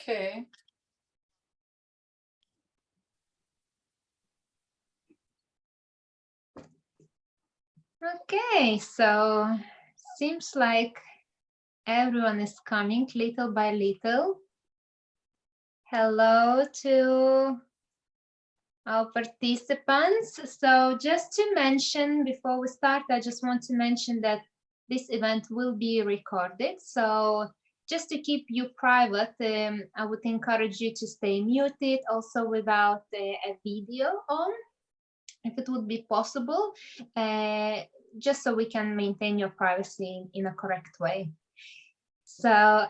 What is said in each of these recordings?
Okay. Okay, so seems like everyone is coming little by little. Hello to our participants. So just to mention before we start, I just want to mention that this event will be recorded. So just to keep you private, I would encourage you to stay muted, also without a video on, if it would be possible, just so we can maintain your privacy in a correct way. So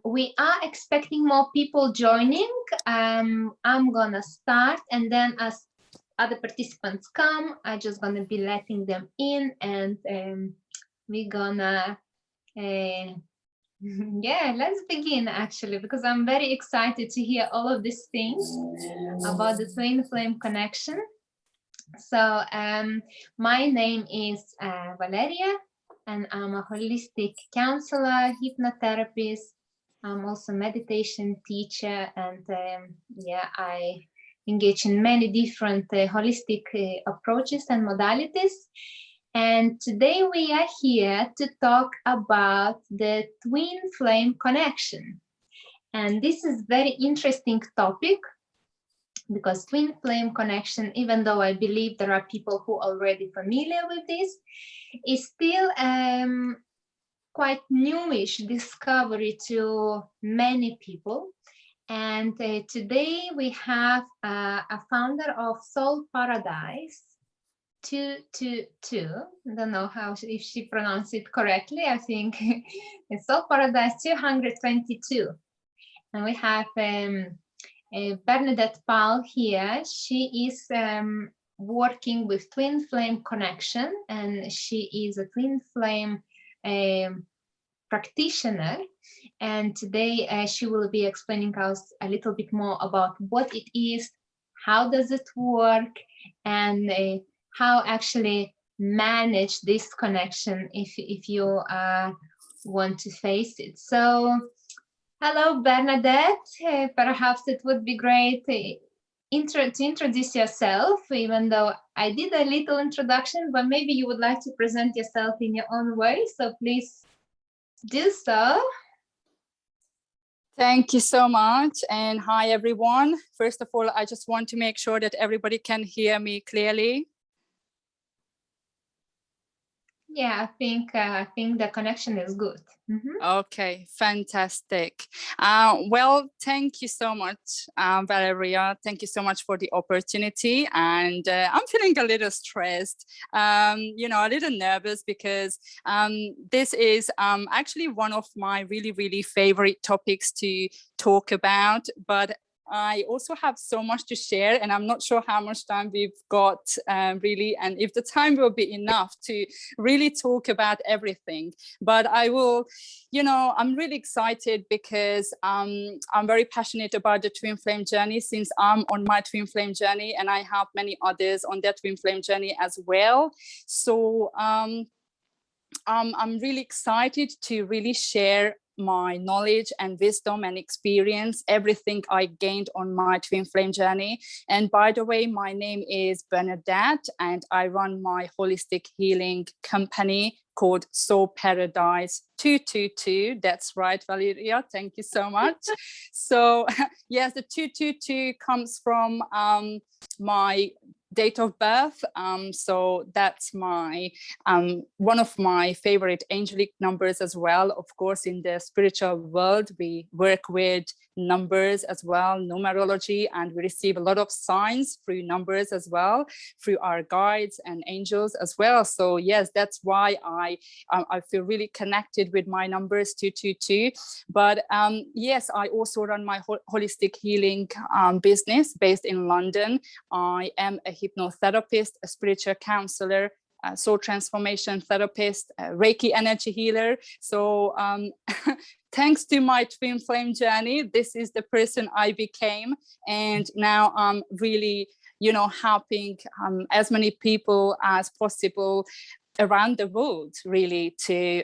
we are expecting more people joining. I'm gonna start, and then as other participants come, I'm just gonna be letting them in, and we're gonna yeah, let's begin actually, because I'm very excited to hear all of these things about the twin flame connection. So my name is Valeria, and I'm a holistic counselor, hypnotherapist. I'm also a meditation teacher, and yeah, I engage in many different holistic approaches and modalities. And today we are here to talk about the twin flame connection. And this is very interesting topic, because twin flame connection, even though I believe there are people who are already familiar with this, is still quite newish discovery to many people. And today we have a founder of Soul Paradise 222. I don't know if she pronounced it correctly. I think it's Soul Paradise 222. And we have Bernadette Paul here. She is working with twin flame connection, and she is a twin flame practitioner. And today she will be explaining us a little bit more about what it is, how does it work, and how actually manage this connection if you want to face it. So hello, Bernadette. Perhaps it would be great to introduce yourself, even though I did a little introduction, but maybe you would like to present yourself in your own way. So please do so. Thank you so much. And hi, everyone. First of all, I just want to make sure that everybody can hear me clearly. Yeah, I think the connection is good. Okay, fantastic. Well, thank you so much, Valeria. Thank you so much for the opportunity. And I'm feeling a little stressed, a little nervous, because this is actually one of my really, really favorite topics to talk about. But I also have so much to share, and I'm not sure how much time we've got really, and if the time will be enough to really talk about everything. But I will, I'm really excited because I'm very passionate about the twin flame journey, since I'm on my twin flame journey, and I help many others on their twin flame journey as well. So I'm really excited to really share my knowledge and wisdom and experience, everything I gained on my twin flame journey. And by the way, my name is Bernadette, and I run my holistic healing company called Soul Paradise 222. That's right, Valeria. Thank you so much. So yes, the 222 comes from my date of birth. So that's my one of my favorite angelic numbers as well. Of course, in the spiritual world, we work with numbers as well, numerology, and we receive a lot of signs through numbers as well, through our guides and angels as well. So yes, that's why I feel really connected with my numbers 222. But yes, I also run my holistic healing business based in London. I am a hypnotherapist, a spiritual counselor, soul transformation therapist, Reiki energy healer. So thanks to my twin flame journey, this is the person I became. And now I'm really, helping as many people as possible around the world, really, to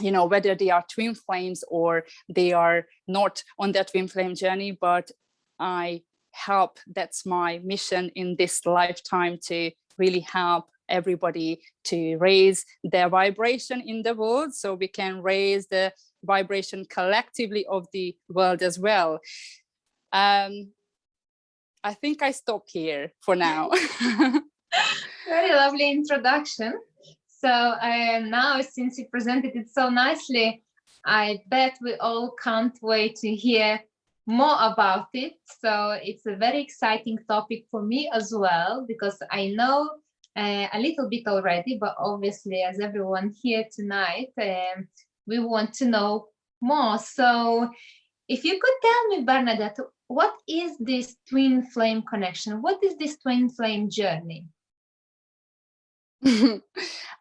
whether they are twin flames or they are not on that twin flame journey, but I help. That's my mission in this lifetime, to really help everybody to raise their vibration in the world, so we can raise the vibration collectively of the world as well. I think I stop here for now. Very lovely introduction. So now, since you presented it so nicely, I bet we all can't wait to hear more about it. So it's a very exciting topic for me as well, because I know a little bit already, but obviously, as everyone here tonight, we want to know more. So if you could tell me, Bernadette, what is this twin flame connection? What is this twin flame journey?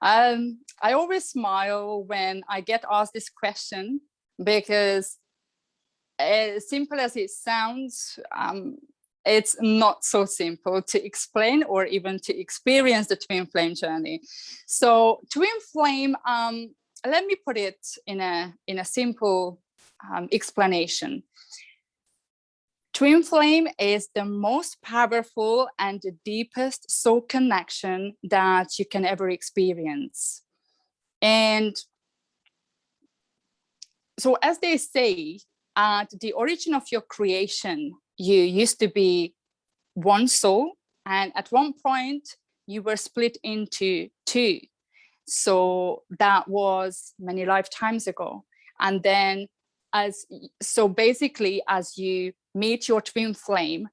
I always smile when I get asked this question, because as simple as it sounds, it's not so simple to explain or even to experience the twin flame journey. So twin flame, let me put it in a simple explanation. Twin flame is the most powerful and the deepest soul connection that you can ever experience. And so, as they say, at the origin of your creation, you used to be one soul, and at one point you were split into two. So that was many lifetimes ago. And then basically, as you meet your twin flame,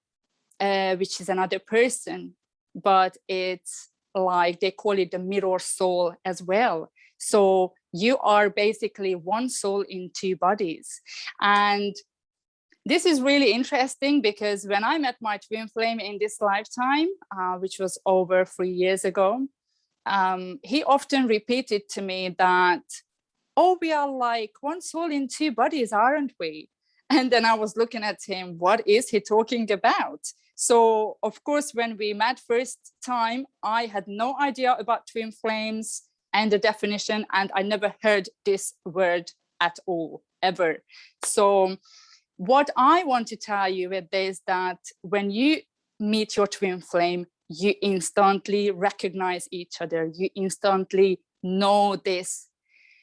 which is another person, but it's like they call it the mirror soul as well. So you are basically one soul in two bodies. And this is really interesting, because when I met my twin flame in this lifetime, which was over 3 years ago, he often repeated to me that, oh, we are like one soul in two bodies, aren't we? And then I was looking at him, what is he talking about? So, of course, when we met first time, I had no idea about twin flames and the definition, and I never heard this word at all, ever. So what I want to tell you with this, that when you meet your twin flame, you instantly recognize each other. You instantly know this,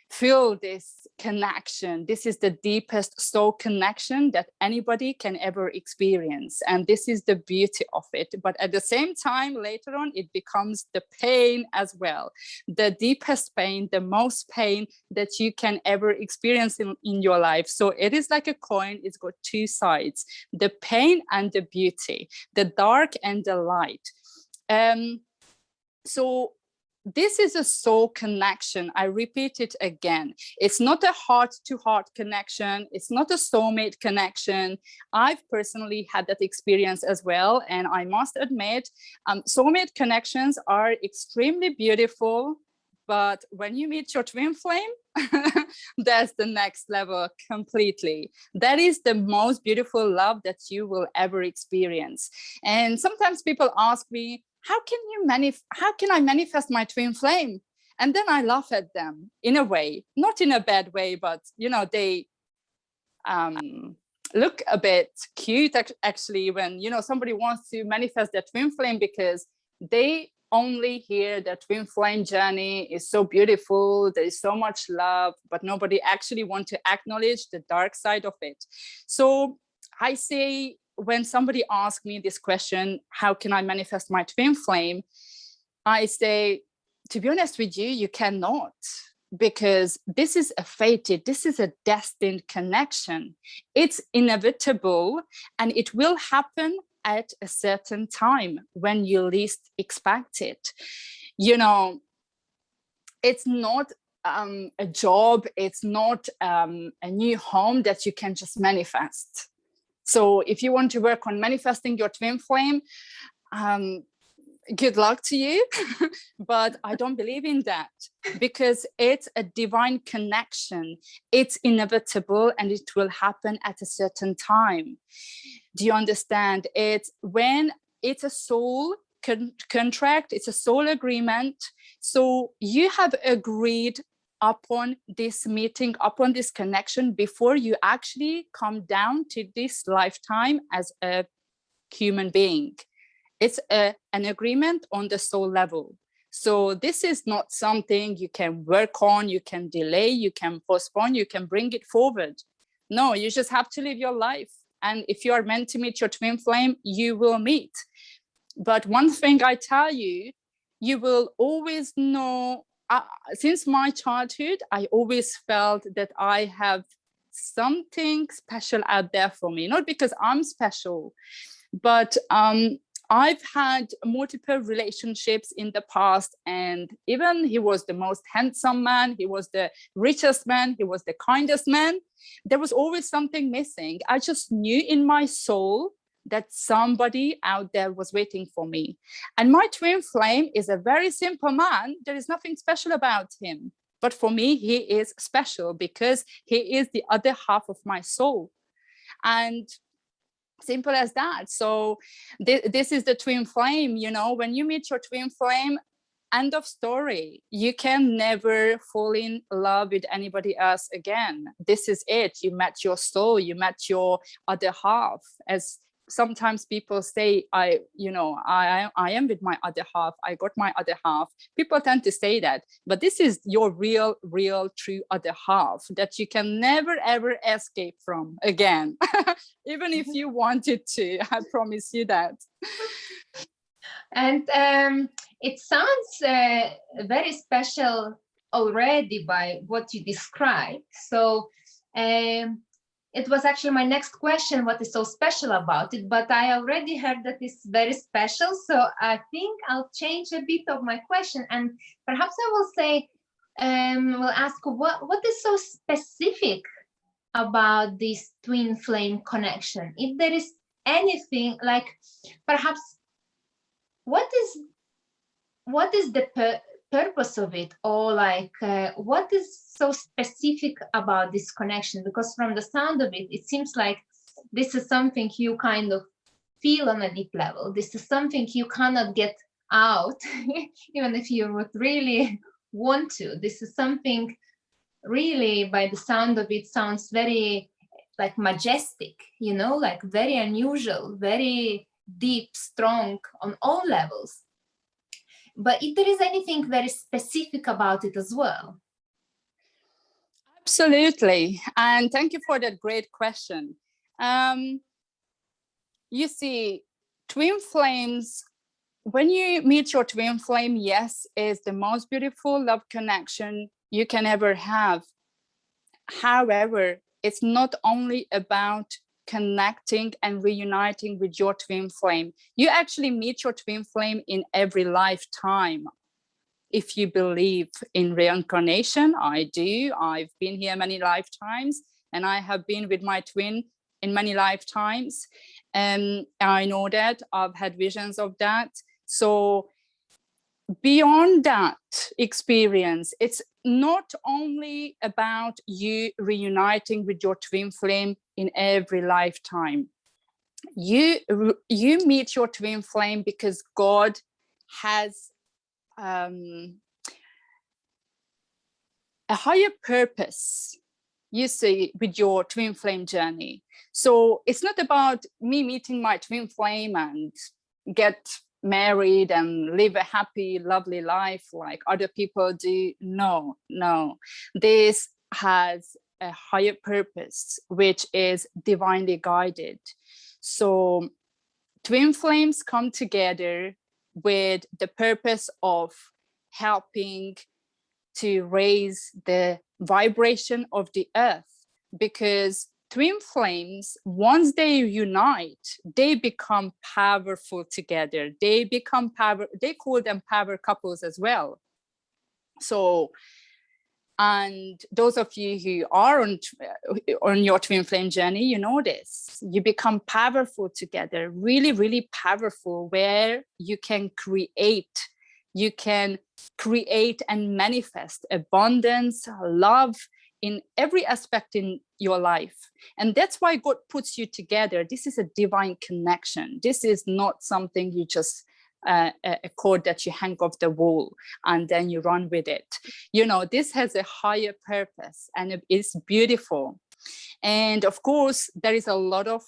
feel this connection. This is the deepest soul connection that anybody can ever experience. And this is the beauty of it. But at the same time, later on, it becomes the pain as well. The deepest pain, the most pain that you can ever experience in your life. So it is like a coin. It's got two sides, the pain and the beauty, the dark and the light. So this is a soul connection. I repeat it again. It's not a heart-to-heart connection. It's not a soulmate connection. I've personally had that experience as well. And I must admit, soulmate connections are extremely beautiful. But when you meet your twin flame, that's the next level completely. That is the most beautiful love that you will ever experience. And sometimes people ask me, how can I manifest my twin flame? And then I laugh at them in a way, not in a bad way, but they look a bit cute actually when somebody wants to manifest their twin flame, because they only hear that twin flame journey is so beautiful, there is so much love, but nobody actually want to acknowledge the dark side of it. So I say, when somebody asks me this question, how can I manifest my twin flame? I say, to be honest with you, you cannot, because this is a fated, this is a destined connection. It's inevitable, and it will happen at a certain time when you least expect it. It's not a job, it's not a new home that you can just manifest. So if you want to work on manifesting your twin flame, good luck to you. But I don't believe in that, because it's a divine connection. It's inevitable, and it will happen at a certain time. Do you understand? It's when it's a soul contract, it's a soul agreement. So you have agreed upon this meeting, upon this connection, before you actually come down to this lifetime as a human being. It's an agreement on the soul level. So this is not something you can work on, you can delay, you can postpone, you can bring it forward. No, you just have to live your life. And if you are meant to meet your twin flame, you will meet. But one thing I tell you, you will always know, since my childhood, I always felt that I have something special out there for me, not because I'm special, but I've had multiple relationships in the past, and even he was the most handsome man, he was the richest man, he was the kindest man. There was always something missing. I just knew in my soul that somebody out there was waiting for me. And my twin flame is a very simple man. There is nothing special about him. But for me, he is special because he is the other half of my soul. And simple as that. So this is the twin flame. You know, when you meet your twin flame, end of story. You can never fall in love with anybody else again. This is it. You met your soul, you met your other half. As sometimes people say, I am with my other half, I got my other half. People tend to say that, but this is your real, true other half that you can never ever escape from again. Even if you wanted to, I promise you that. And it sounds very special already by what you described. So it was actually my next question, what is so special about it? But I already heard that it's very special. So I think I'll change a bit of my question. And perhaps I will say, will ask what is so specific about this twin flame connection? If there is anything, like perhaps what is the purpose of it, or like what is so specific about this connection? Because from the sound of it, it seems like this is something you kind of feel on a deep level. This is something you cannot get out, even if you would really want to. This is something really, by the sound of it, sounds very like majestic, you know, like very unusual, very deep, strong on all levels. But if there is anything very specific about it as well. Absolutely. And thank you for that great question. You see, twin flames, when you meet your twin flame, yes, is the most beautiful love connection you can ever have. However, it's not only about connecting and reuniting with your twin flame. You actually meet your twin flame in every lifetime. If you believe in reincarnation, I do. I've been here many lifetimes, and I have been with my twin in many lifetimes. And I know that, I've had visions of that. So beyond that experience, it's not only about you reuniting with your twin flame in every lifetime. You meet your twin flame because God has a higher purpose, you see, with your twin flame journey. So it's not about me meeting my twin flame and get married and live a happy, lovely life like other people do. No. This has a higher purpose, which is divinely guided. So twin flames come together with the purpose of helping to raise the vibration of the earth, because twin flames, once they unite, they become powerful together. They become power, they call them power couples as well. So, and those of you who are on your twin flame journey, you know this. You become powerful together, really, really powerful, where you can create and manifest abundance, love in every aspect in your life. And that's why God puts you together. This is a divine connection. This is not something you just a cord that you hang off the wall and then you run with it. This has a higher purpose and it is beautiful. And of course, there is a lot of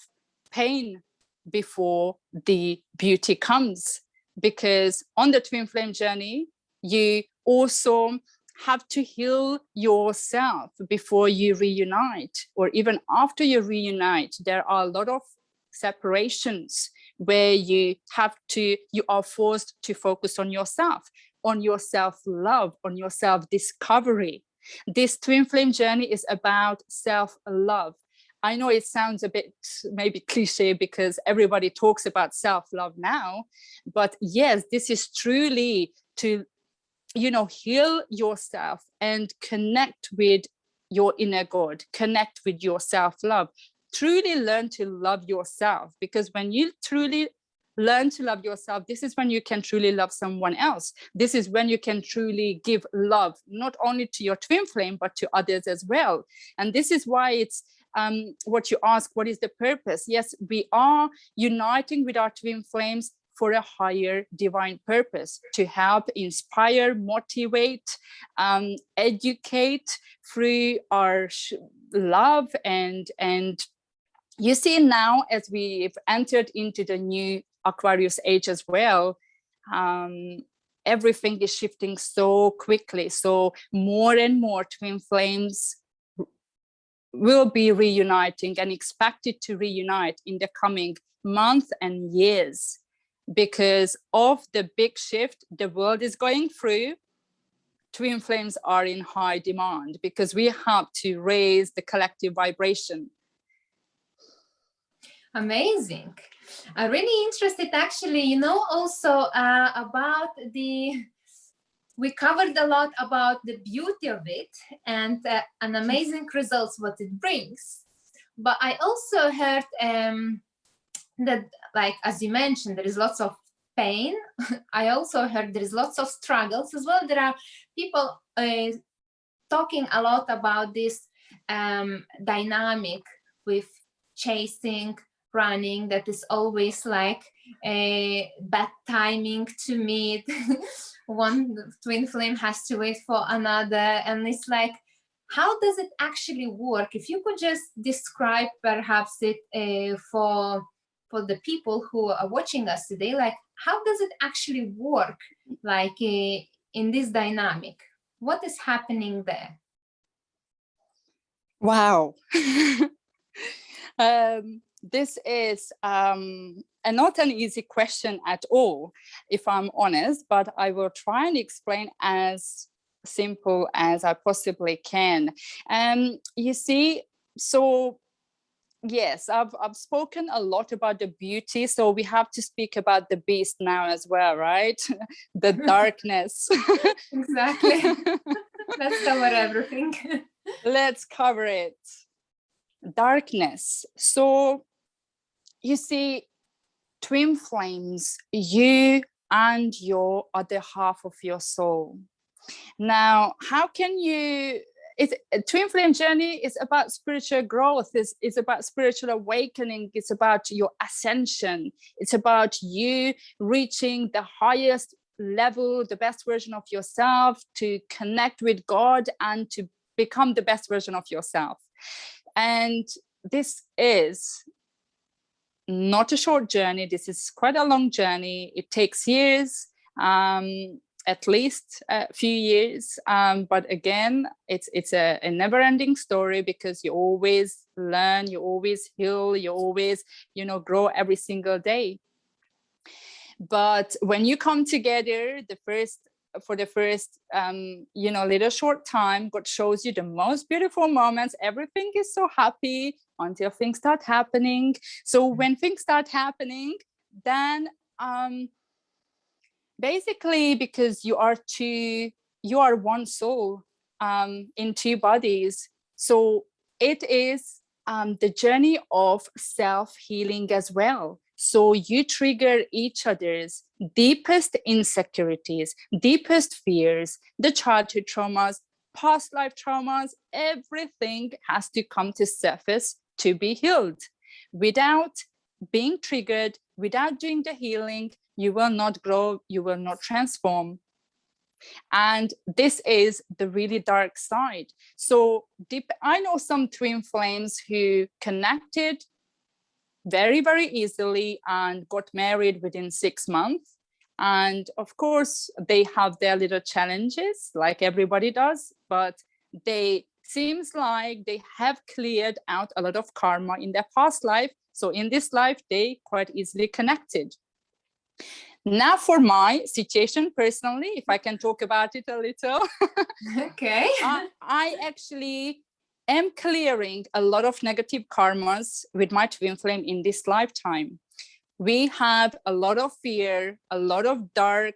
pain before the beauty comes, because on the twin flame journey, you also have to heal yourself before you reunite, or even after you reunite. There are a lot of separations where you are forced to focus on yourself, on your self-love, on your self-discovery. This twin flame journey is about self-love. I know it sounds a bit maybe cliche because everybody talks about self-love now, but yes, this is truly to, heal yourself and connect with your inner God, connect with your self-love, truly learn to love yourself. Because when you truly learn to love yourself, this is when you can truly love someone else. This is when you can truly give love, not only to your twin flame, but to others as well. And this is why it's what you ask, what is the purpose? Yes, we are uniting with our twin flames for a higher divine purpose, to help inspire, motivate, educate through our love. And you see now, as we've entered into the new Aquarius age as well, everything is shifting so quickly. So more and more twin flames will be reuniting and expected to reunite in the coming months and years, because of the big shift the world is going through. Twin flames are in high demand because we have to raise the collective vibration. Amazing. I'm really interested actually, also about we covered a lot about the beauty of it and an amazing results what it brings. But I also heard that, like, as you mentioned, there is lots of pain. I also heard there is lots of struggles as well. There are people talking a lot about this dynamic with chasing, running, that is always like a bad timing to meet. One twin flame has to wait for another, and it's like, how does it actually work? If you could just describe perhaps it for the people who are watching us today, like, how does it actually work, like in this dynamic? What is happening there? Wow. This is not an easy question at all, if I'm honest, but I will try and explain as simple as I possibly can. You see, so yes, I've spoken a lot about the beauty, so we have to speak about the beast now as well, right? The darkness. Exactly. Let's cover everything. Let's cover it. Darkness. So you see, twin flames, you and your other half of your soul. Now, how can you, a twin flame journey is about spiritual growth, it's about spiritual awakening, it's about your ascension, it's about you reaching the highest level, the best version of yourself, to connect with God and to become the best version of yourself. And this is not a short journey. This is quite a long journey. It takes years, at least a few years. But again, it's a never-ending story, because you always learn, you always heal, you always, grow every single day. But when you come together, for the first little short time, God shows you the most beautiful moments. Everything is so happy until things start happening. So when things start happening, then basically, because you are one soul in two bodies, so it is the journey of self-healing as well. So you trigger each other's deepest insecurities, deepest fears, the childhood traumas, past life traumas. Everything has to come to surface to be healed. Without being triggered, without doing the healing, you will not grow, you will not transform. And this is the really dark side. So I know some twin flames who connected very, very easily and got married within 6 months. And of course, they have their little challenges like everybody does, but they seems like they have cleared out a lot of karma in their past life. So in this life, they quite easily connected. Now for my situation personally, if I can talk about it a little. Okay. I actually am clearing a lot of negative karmas with my twin flame in this lifetime. We have a lot of fear, a lot of dark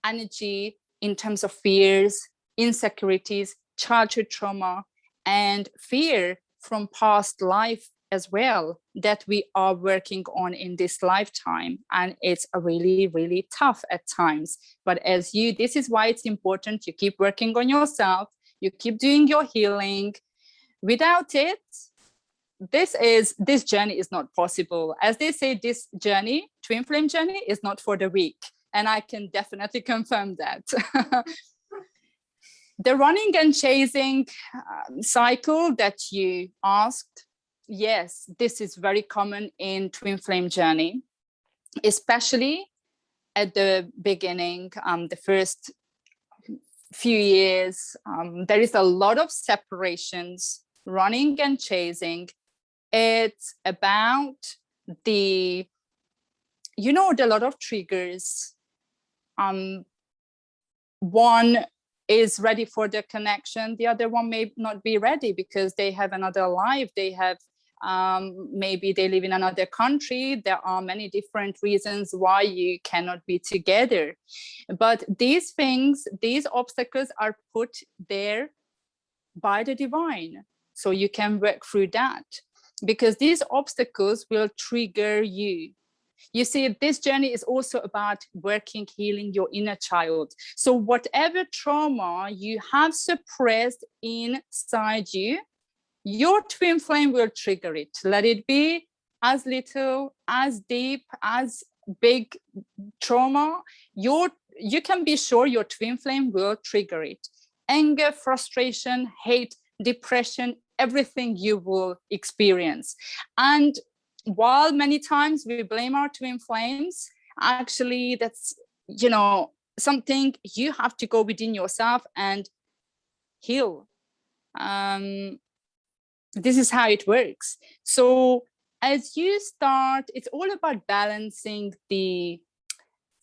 energy in terms of fears, insecurities, childhood trauma, and fear from past life as well that we are working on in this lifetime. And it's really, really tough at times. But this is why it's important you keep working on yourself, you keep doing your healing. Without it, this journey is not possible. As they say, this journey, twin flame journey, is not for the weak. And I can definitely confirm that. The running and chasing cycle that you asked, yes, this is very common in twin flame journey, especially at the beginning, the first few years. There is a lot of separations, running and chasing. It's about a lot of triggers. One is ready for the connection, the other one may not be ready because they have another life, they have maybe they live in another country. There are many different reasons why you cannot be together, but these things, these obstacles are put there by the divine, so you can work through that, because these obstacles will trigger you. You see, this journey is also about working, healing your inner child. So whatever trauma you have suppressed inside you, your twin flame will trigger it. Let it be as little, as deep, as big trauma. You can be sure your twin flame will trigger it. Anger, frustration, hate, depression, everything you will experience. And while many times we blame our twin flames, actually that's, something you have to go within yourself and heal. This is how it works. So as you start, it's all about balancing the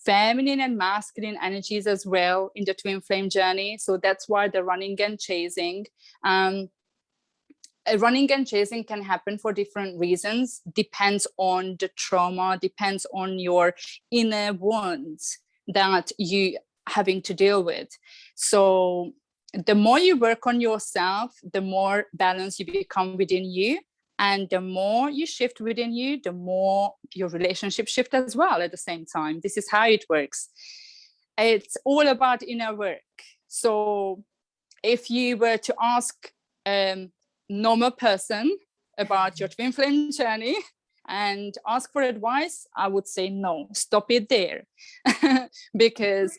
feminine and masculine energies as well in the twin flame journey. So that's why the running and chasing. Running and chasing can happen for different reasons, depends on the trauma, depends on your inner wounds that you having to deal with. So the more you work on yourself, the more balance you become within you, and the more you shift within you, the more your relationship shift as well at the same time. This is how it works. It's all about inner work. So if you were to ask normal person about your twin flame journey and ask for advice, I would say no, stop it there. Because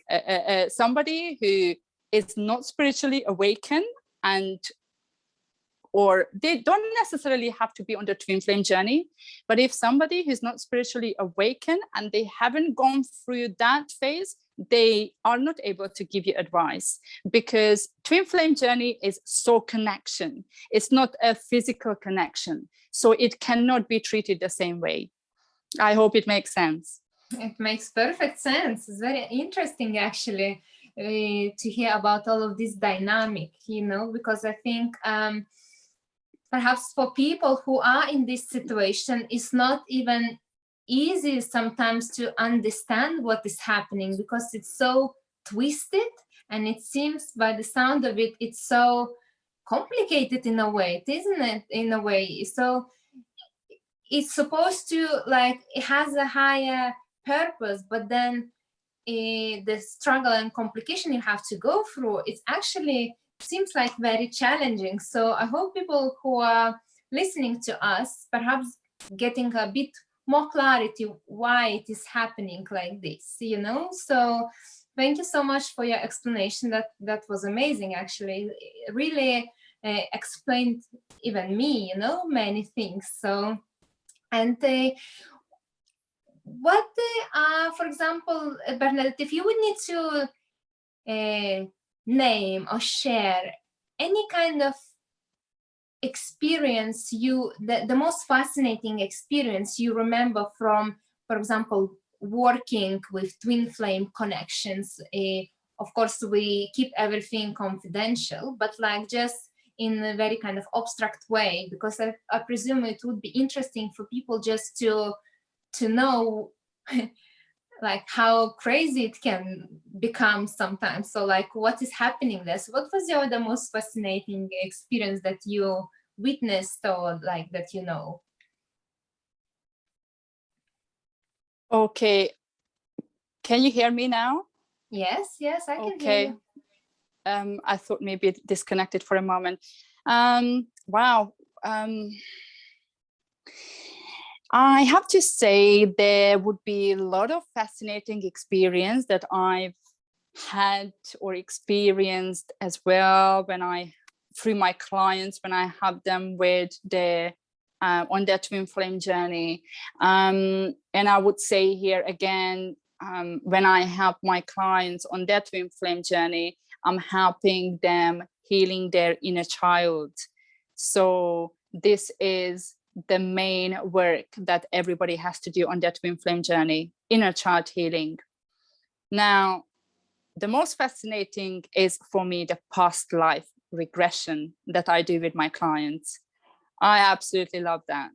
somebody who is not spiritually awakened, or they don't necessarily have to be on the twin flame journey, but if somebody who's not spiritually awakened and they haven't gone through that phase, they are not able to give you advice, because twin flame journey is soul connection. It's not a physical connection, so it cannot be treated the same way. I hope it makes sense. It makes perfect sense. It's very interesting actually to hear about all of this dynamic, because I think perhaps for people who are in this situation, it's not even easy sometimes to understand what is happening, because it's so twisted, and it seems by the sound of it, it's so complicated in a way, isn't it? In a way, so it's supposed to, like, it has a higher purpose, but then the struggle and complication you have to go through, it actually seems like very challenging. So I hope people who are listening to us, perhaps getting a bit more clarity why it is happening like this, you know. So thank you so much for your explanation. That was amazing, actually. It really explained even me, you know, many things. So, and what for example, Bernadette, if you would need to name or share any kind of experience, the most fascinating experience you remember from, for example, working with twin flame connections. Of course, we keep everything confidential, but like just in a very kind of abstract way, because I presume it would be interesting for people just to know like how crazy it can become sometimes. So like what is happening there? So what was the most fascinating experience that you witnessed, or like that, you know? Okay. Can you hear me now? Yes, I can hear Okay. you. I thought maybe it disconnected for a moment. Wow. I have to say there would be a lot of fascinating experience that I've had or experienced as well through my clients, when I have them with their on their twin flame journey. And I would say here again, when I help my clients on their twin flame journey, I'm helping them healing their inner child. So this is the main work that everybody has to do on their twin flame journey, inner child healing. Now, the most fascinating is for me the past life regression that I do with my clients. I absolutely love that.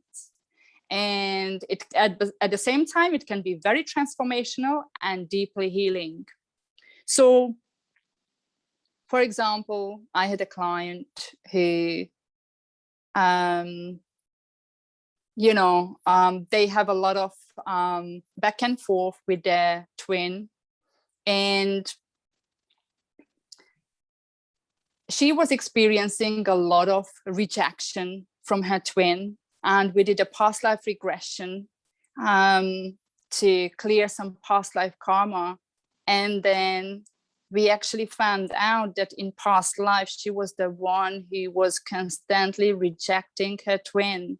And it at the same time, it can be very transformational and deeply healing. So, for example, I had a client who they have a lot of back and forth with their twin, and she was experiencing a lot of rejection from her twin, and we did a past life regression to clear some past life karma. And then we actually found out that in past life, she was the one who was constantly rejecting her twin.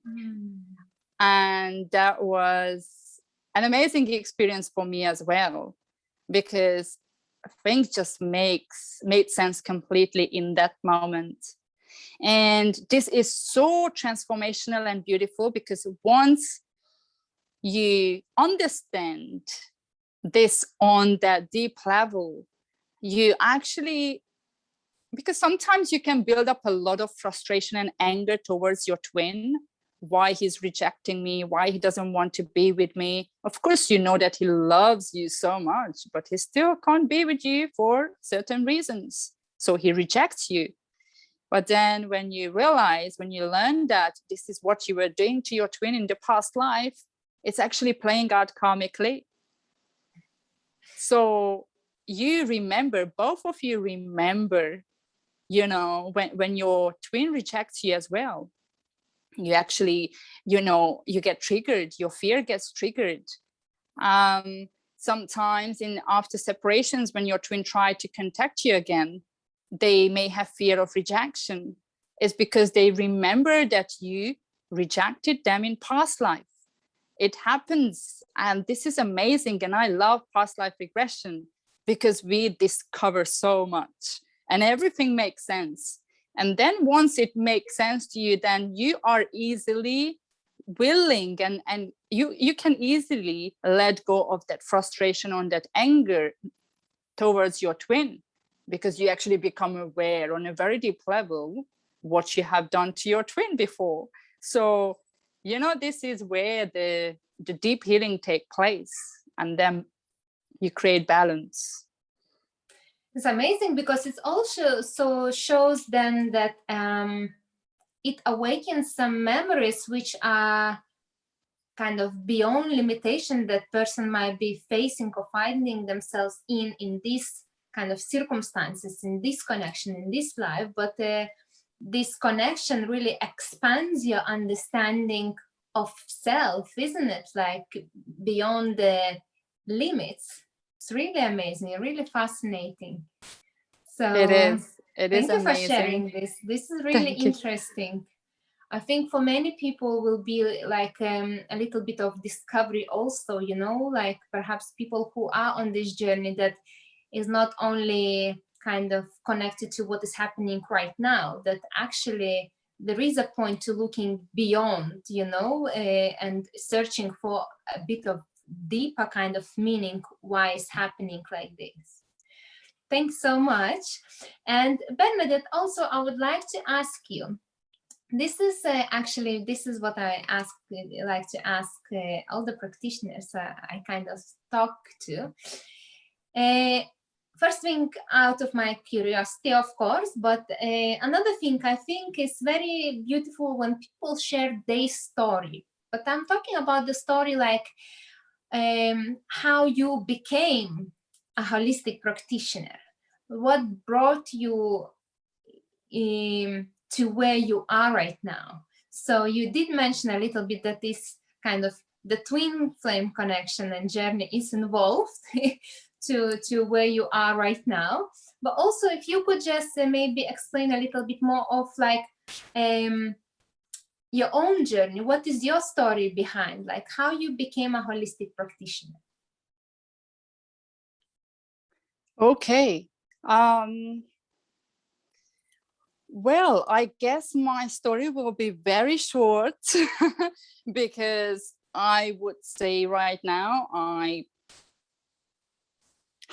And that was an amazing experience for me as well, because things just made sense completely in that moment. And this is so transformational and beautiful, because once you understand this on that deep level, you actually, because sometimes you can build up a lot of frustration and anger towards your twin, why he's rejecting me, why he doesn't want to be with me. Of course, you know that he loves you so much, but he still can't be with you for certain reasons. So he rejects you. But then when you learn that this is what you were doing to your twin in the past life, it's actually playing out karmically. So you remember, both of you remember, when your twin rejects you as well, you actually, you get triggered, your fear gets triggered. Sometimes after separations, when your twin try to contact you again, they may have fear of rejection. It's because they remember that you rejected them in past life. It happens, and this is amazing. And I love past life regression because we discover so much and everything makes sense. And then once it makes sense to you, then you are easily willing and you can easily let go of that frustration or that anger towards your twin, because you actually become aware on a very deep level what you have done to your twin before. So, this is where the deep healing take place, and then you create balance. It's amazing, because it also so shows then that it awakens some memories which are kind of beyond limitation that person might be facing or finding themselves in these kind of circumstances, in this connection, in this life. But this connection really expands your understanding of self, isn't it? Like beyond the limits. It's really amazing, really fascinating. So It is. It is thank you for amazing. sharing this. This is really Thank you. interesting. I think for many people will be like a little bit of discovery also, you know, like perhaps people who are on this journey that is not only kind of connected to what is happening right now, that actually there is a point to looking beyond, you know, and searching for a bit of deeper kind of meaning why it's happening like this. Thanks so much. And Bernadette, also I would like to ask you, this is actually, this is what I like to ask all the practitioners I kind of talk to. First thing out of my curiosity, of course, but another thing I think is very beautiful when people share their story. But I'm talking about the story like how you became a holistic practitioner. What brought you to where you are right now? So you did mention a little bit that this kind of the twin flame connection and journey is involved to where you are right now. But also if you could just maybe explain a little bit more of like your own journey. What is your story behind, like how you became a holistic practitioner? Okay. Well, I guess my story will be very short because I would say right now I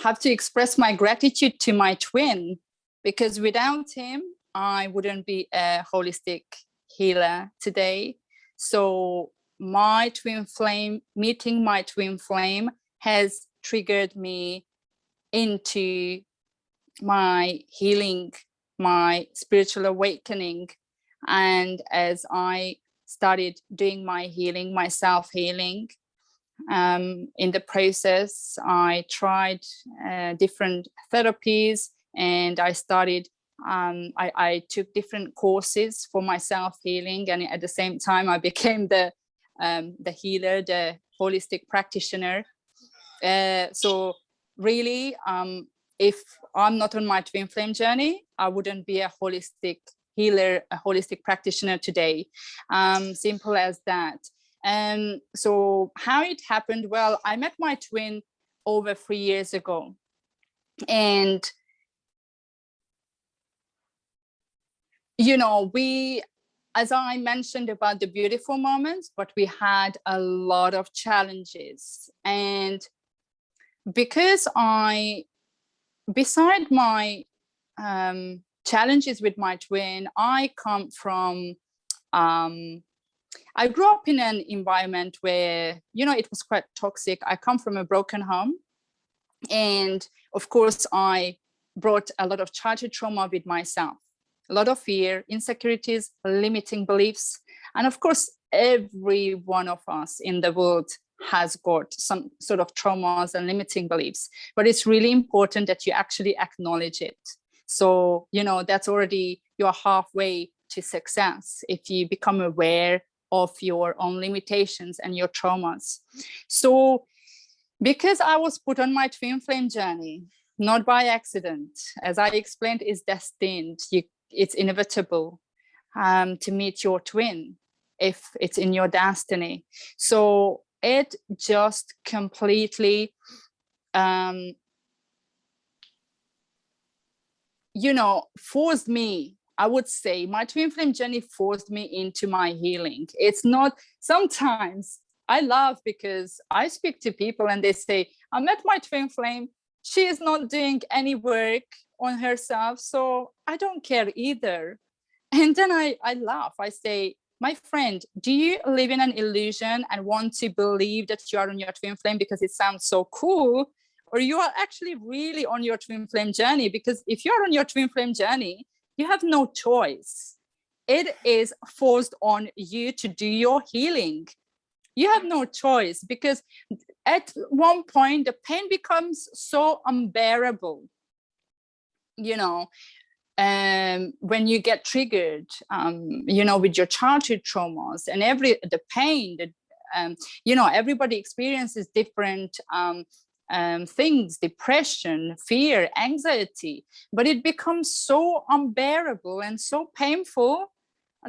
have to express my gratitude to my twin, because without him, I wouldn't be a holistic healer today. So my twin flame, meeting my twin flame has triggered me into my healing, my spiritual awakening. And as I started doing my healing, my self-healing, in the process, I tried different therapies, and I started, I took different courses for my self-healing, and at the same time, I became the healer, the holistic practitioner. So really, if I'm not on my twin flame journey, I wouldn't be a holistic healer, a holistic practitioner today. Simple as that. And so how it happened, well, I met my twin over 3 years ago. And, you know, as I mentioned about the beautiful moments, but we had a lot of challenges. And because beside my challenges with my twin, I come from, I grew up in an environment where, you know, it was quite toxic. I come from a broken home. And of course, I brought a lot of childhood trauma with myself, a lot of fear, insecurities, limiting beliefs. And of course, every one of us in the world has got some sort of traumas and limiting beliefs, but it's really important that you actually acknowledge it. So, you know, that's already, you're halfway to success if you become aware of your own limitations and your traumas. So because I was put on my twin flame journey, not by accident, as I explained, it's destined, it's inevitable to meet your twin if it's in your destiny. So it just completely, you know, forced me, I would say, my twin flame journey forced me into my healing. It's not, sometimes I laugh because I speak to people and they say, I met my twin flame, she is not doing any work on herself, so I don't care either. And then I laugh, I say, my friend, do you live in an illusion and want to believe that you are on your twin flame because it sounds so cool? Or you are actually really on your twin flame journey? Because if you're on your twin flame journey, you have no choice. It is forced on you to do your healing. You have no choice, because at one point the pain becomes so unbearable. You know, when you get triggered, you know, with your childhood traumas and the pain that, you know, everybody experiences different things, depression, fear, anxiety, but it becomes so unbearable and so painful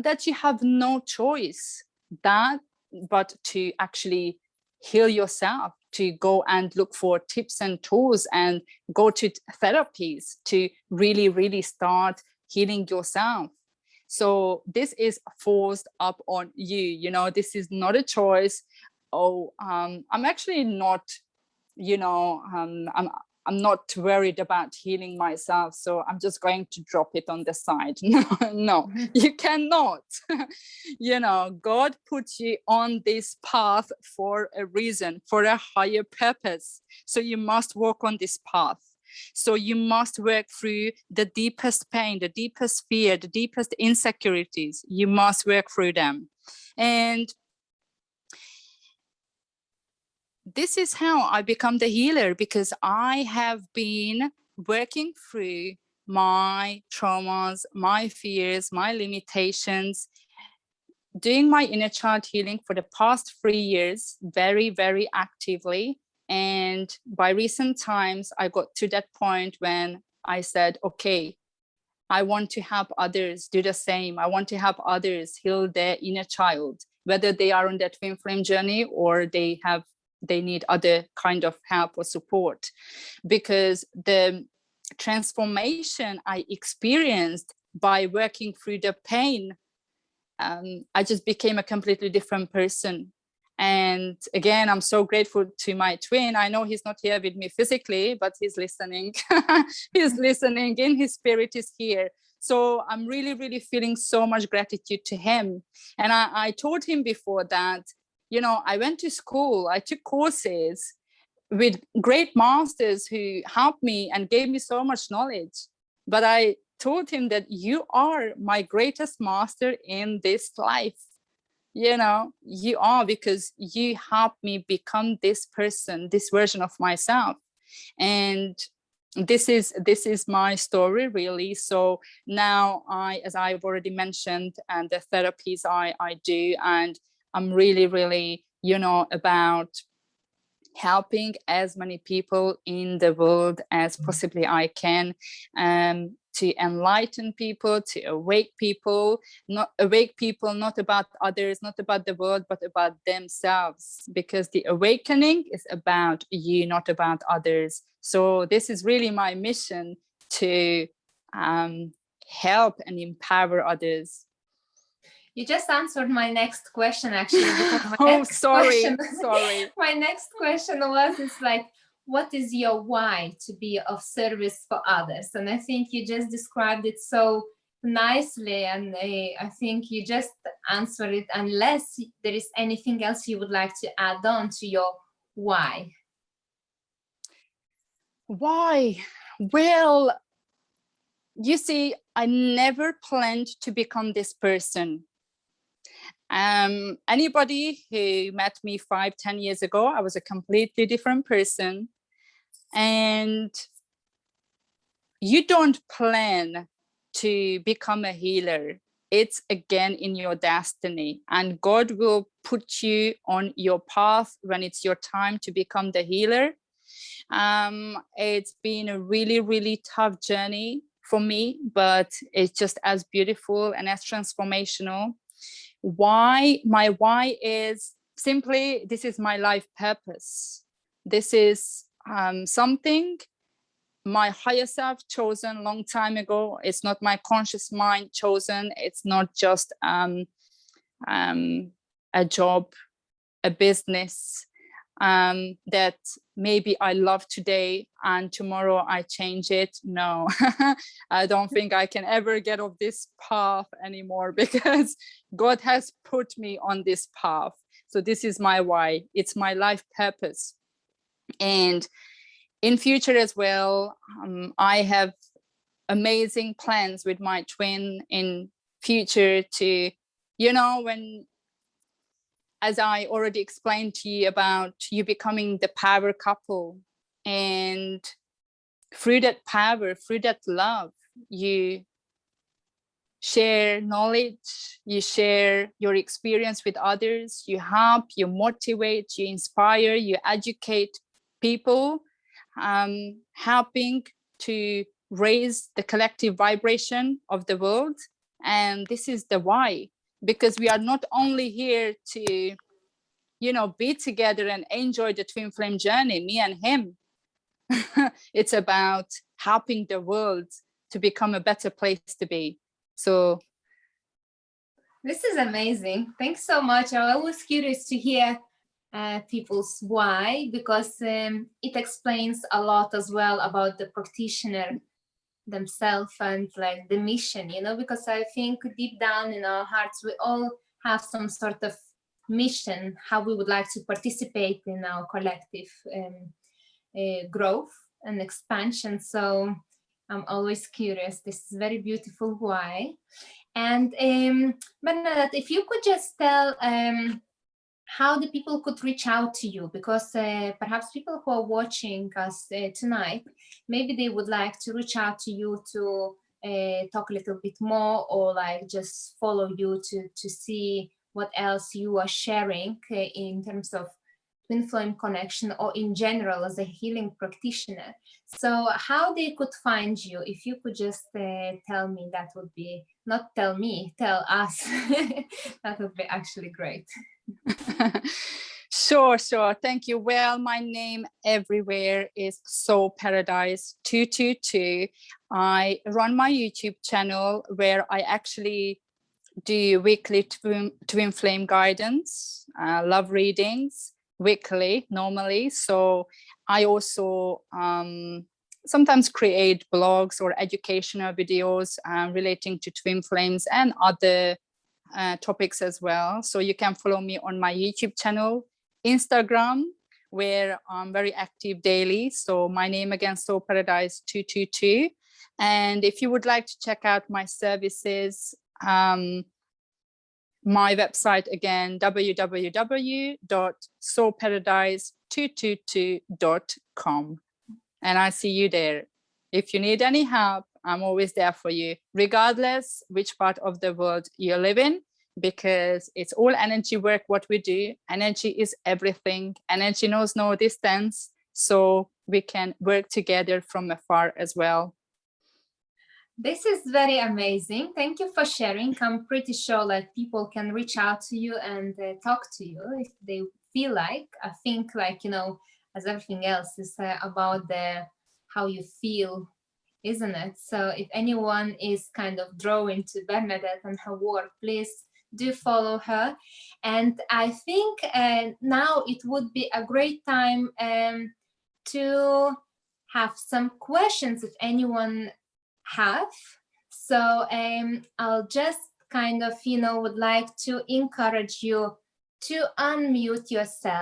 that you have no choice but to actually heal yourself, to go and look for tips and tools and go to therapies to really, really start healing yourself. So this is forced up on you, you know, this is not a choice. Oh, I'm actually not, you know, I'm not worried about healing myself, so I'm just going to drop it on the side. No, you cannot. You know, God put you on this path for a reason, for a higher purpose. So you must walk on this path. So you must work through the deepest pain, the deepest fear, the deepest insecurities. You must work through them. And this is how I become the healer, because I have been working through my traumas, my fears, my limitations, doing my inner child healing for the past 3 years, very, very actively. And by recent times, I got to that point when I said, okay, I want to help others do the same. I want to help others heal their inner child, whether they are on that twin flame journey or they need other kind of help or support. Because the transformation I experienced by working through the pain, I just became a completely different person. And again, I'm so grateful to my twin. I know he's not here with me physically, but he's listening. He's listening, in his spirit is here. So I'm really, really feeling so much gratitude to him. And I told him before that, you know, I went to school, I took courses with great masters who helped me and gave me so much knowledge. But I told him that you are my greatest master in this life. You know, you are, because you helped me become this person, this version of myself. And this is my story, really. So now as I've already mentioned, and the therapies I do, and I'm really, really, you know, about helping as many people in the world as possibly I can, to enlighten people, to awake people, not about others, not about the world, but about themselves, because the awakening is about you, not about others. So this is really my mission, to help and empower others. You just answered my next question, actually. Sorry. My next question was, it's like, what is your why to be of service for others? And I think you just described it so nicely, and I think you just answered it, unless there is anything else you would like to add on to your why. Why? Well, you see, I never planned to become this person. Anybody who met me 5-10 years ago, I was a completely different person. And you don't plan to become a healer. It's again in your destiny, and God will put you on your path when it's your time to become the healer. It's been a really, really tough journey for me, but it's just as beautiful and as transformational. Why? My why is simply, this is my life purpose. This is something my higher self chosen a long time ago. It's not my conscious mind chosen. It's not just a job, a business that maybe I love today and tomorrow I change it. No, I don't think I can ever get off this path anymore, because God has put me on this path. So this is my why. It's my life purpose. And in future as well, I have amazing plans with my twin in future to, you know, when, as I already explained to you about you becoming the power couple, and through that power, through that love, you share knowledge, you share your experience with others, you help, you motivate, you inspire, you educate people, helping to raise the collective vibration of the world. And this is the why, because we are not only here to, be together and enjoy the twin flame journey, me and him. It's about helping the world to become a better place to be. So this is amazing. Thanks so much. I was curious to hear people's why, because it explains a lot as well about the practitioner themselves and like the mission, because I think deep down in our hearts, we all have some sort of mission, how we would like to participate in our collective growth and expansion. So I'm always curious. This is very beautiful why. And Bernadette, if you could just tell how the people could reach out to you, because perhaps people who are watching us tonight, maybe they would like to reach out to you to talk a little bit more, or like just follow you to see what else you are sharing in terms of twin flame connection, or in general as a healing practitioner. So how they could find you, if you could just tell me, that would be, not tell me, tell us. That would be actually great. Sure. Thank you. Well, my name everywhere is Soul Paradise 222. I run my YouTube channel where I actually do weekly twin flame guidance, love readings weekly normally. So I also sometimes create blogs or educational videos relating to twin flames and other topics as well. So you can follow me on my YouTube channel, Instagram, where I'm very active daily. So my name again, Soul Paradise 222. And if you would like to check out my services, my website again, www.soulparadise222.com. And I see you there. If you need any help, I'm always there for you, regardless which part of the world you live in, because it's all energy work, what we do. Energy is everything. Energy knows no distance. So we can work together from afar as well. This is very amazing. Thank you for sharing. I'm pretty sure that people can reach out to you and talk to you if they feel like. I think, like, as everything else is about how you feel, isn't it? So if anyone is kind of drawn to Bernadette and her work, please do follow her. And I think now it would be a great time to have some questions if anyone have. So I'll just kind of would like to encourage you to unmute yourself